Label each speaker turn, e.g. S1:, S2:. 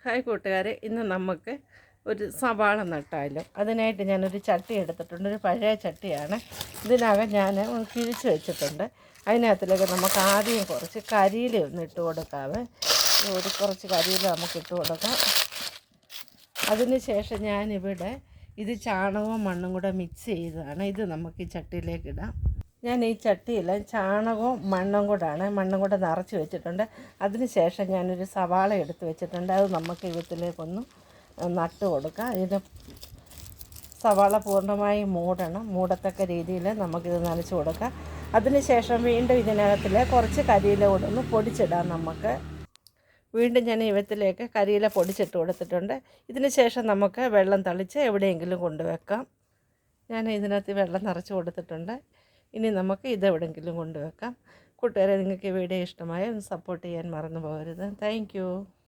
S1: Hi കൂട്ടുകാരെ, ഇന്ന് നമുക്ക് ഒരു സവാള നട്ടാലോ. അതിനായിട്ട് ഞാനൊരു ചട്ടി എടുത്തിട്ടുണ്ട്. ഒരു പഴയ ചട്ടിയാണ്. ഇതിനകം ഞാൻ കിഴിച്ച് വെച്ചിട്ടുണ്ട്. അതിനകത്തിലേക്ക് നമുക്ക് ആദ്യം കുറച്ച് കരിയില ഒന്ന് ഇട്ട് കൊടുക്കാവേ. കുറച്ച് കരിയില നമുക്ക് ഇട്ട് കൊടുക്കാം. അതിന് ശേഷം ഞാനിവിടെ ഇത് ചാണകവും മണ്ണും കൂടെ മിക്സ് ചെയ്തതാണ്. ഇത് നമുക്ക് ഈ ചട്ടിയിലേക്ക് ഇടാം. ഞാൻ ഈ ചട്ടിയിൽ ചാണകവും മണ്ണും കൂടെ നിറച്ച് വെച്ചിട്ടുണ്ട്. അതിന് ശേഷം ഞാനൊരു സവാള എടുത്ത് വെച്ചിട്ടുണ്ട്. അത് നമുക്ക് ഇതിലേക്കൊന്ന് നട്ട് കൊടുക്കാം. ഇത് സവാള പൂർണ്ണമായി മൂടത്തക്ക രീതിയിൽ നമുക്കിത് നനച്ച് കൊടുക്കാം. അതിന് ശേഷം വീണ്ടും ഇതിനകത്തിൽ കുറച്ച് കരിയില കൂടെ ഒന്ന് പൊടിച്ചിടാം. നമുക്ക് വീണ്ടും ഞാൻ ഇവത്തിലേക്ക് കരിയില പൊടിച്ചിട്ട് കൊടുത്തിട്ടുണ്ട്. ഇതിന് ശേഷം നമുക്ക് വെള്ളം തളിച്ച് എവിടെയെങ്കിലും കൊണ്ടുവെക്കാം. ഞാൻ ഇതിനകത്ത് വെള്ളം നിറച്ച് കൊടുത്തിട്ടുണ്ട്. ഇനി നമുക്ക് ഇതെവിടെയെങ്കിലും കൊണ്ടുവെക്കാം. കൂട്ടുകാരെ, നിങ്ങൾക്ക് ഈ വീഡിയോ ഇഷ്ടമായ ഒന്ന് സപ്പോർട്ട് ചെയ്യാൻ മറന്നു പോകരുത്. താങ്ക്